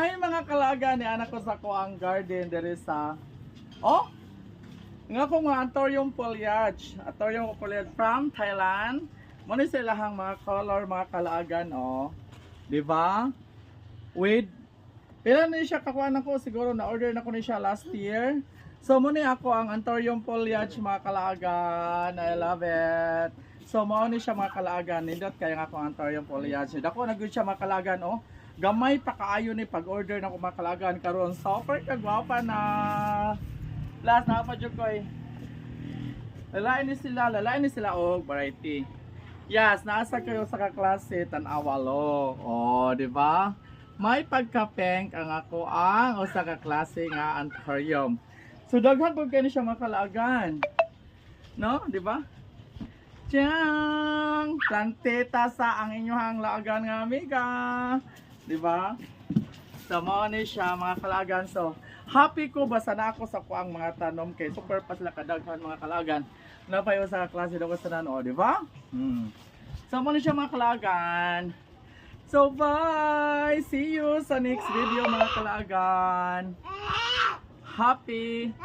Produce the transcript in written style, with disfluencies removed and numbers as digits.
Gamay mga kalaga ni anak ko sa kuang garden dere sa oh nga ko mga Antorium foliage. Antorium foliage from Thailand. Mo ni silahang mga color mga kalaagan oh. Di ba? With pila ni siya kakuha na ko siguro na order na ko ni siya last year. So mo ni ako ang Antorium foliage mga kalaagan. I love it. So mo ni siya mga kalaagan. Nindot kaya nga ako ang Antorium foliage. Dako na gud siya mga kalaagan oh. Gamay pa kaayo ni pag-order na ko mga kalaagan karon super kagwapa na. Last na pa jud koy. Lalain ni sila og variety. Yes, nasa kayo sa kaklase tan-awalo. Oh, di ba? May pagka-pink ang ako ang usa ka klase nga anthurium. So daghan pud kani siya mga kalaagan. No, di ba? Tiyang! Planteta sa ang inyong laagan nga amiga. Di ba? So mao ni siya mga kalaagan. So happy ko basta na ako sa kuang mga tanom kay super pa sila kadaghan mga kalaagan. Napayo sa klase daw sa nano, di ba? So mao ni siya mga kalaagan. So bye! See you sa next video mga kalaagan. Happy